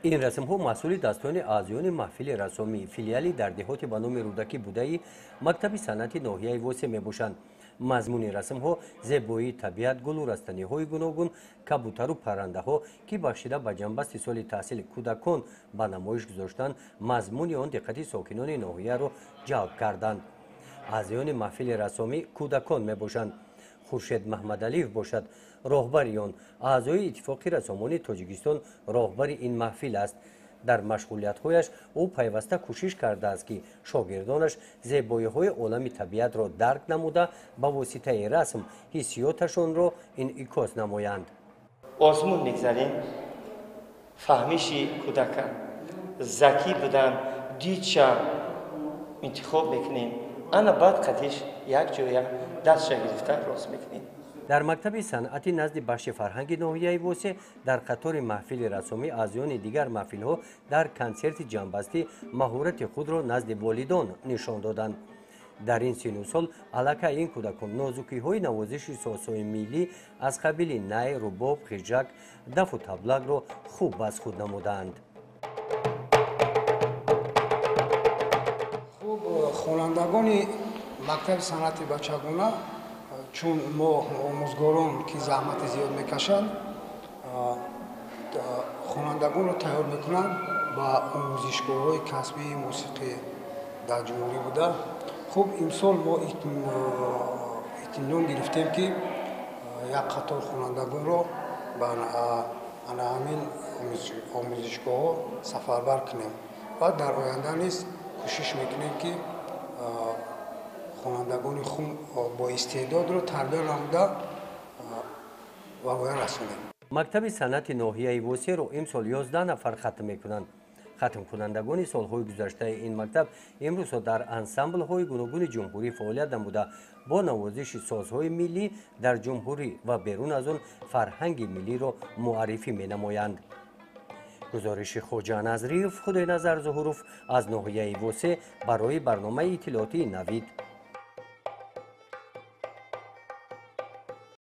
این رسم‌ها مسئول داستان آزیون محفل رسمی فیلیالی در دهات به نام رودکی بودایی مکتب صنعت ناحیه واسه میباشند. مضمون رسم‌ها زیبایی طبیعت، گل رستنی‌های گوناگون، کبوتر و پرنده‌ها که بخشیده به جنبست سال تحصیل کودکان به نمایش گذاشتند، مضمون آن دقت ساکنان ناحیه را جلب کردند. آزیون محفل رسمی کودکان میباشند. خورشید محمدعلیف باشد راهبر آن. اعضای اتفاق رسامان تاجیکستان راهبر این محفل است. در مشغولیت‌هایش او پیوسته کوشش کرده است که شاگردانش زیبایی‌های عالم طبیعت را درک نموده با واسطه رسم حسیاتشان را انعکاس نمایند. آزمون می‌گذاریم فهمیش کودکان ذکی بودن دیدشا انتخاب میکنیم. انا بعد قدیش یک جویا دستش گرفته راست میکنیم. در مکتب صنعتی نزد بخش فرهنگ ناحیه واسه در قطار محفل رسمی آزیون دیگر محفل‌ها در کنسرت جنبستی مهارت خود را نزد والدان نشان دادند. در این سن و سال علاقه این کودکان نازکی‌های نوازش سازهای ملی از قبیل نی، رباب، خیجک، دف و تبلک را خوب از خود نمودند. خوانندگان مکتب صنعتی بچگانه چون ما آموزگاران که زحمت زیاد میکشند خوانندگان رو تیار میکنند با آموزشگاه‌های کسبی موسیقی در جمهوری بوده. خب امسال ما اطمینان گرفتیم که یک قطار خوانندگان رو به همین آموزشگاه‌ها سفربر کنیم و در آینده نیز کوشش میکنیم که خوانندگان با استعداد رو تربیت نموده و باید رسونیم. مکتب صنعت ناحیه واسه رو امسال 11 نفر ختم میکنند. ختم کنندگان سالهای گذشته این مکتب امروز در انسامبل های گوناگون جمهوری فعالیت نموده با نوازش سازهای ملی در جمهوری و بیرون از آن فرهنگ ملی را معرفی می نمایند. گزارش خواجه نظریف خدای نظر ظهوروف از ناحیه واسه برای برنامه اطلاعاتی نوید.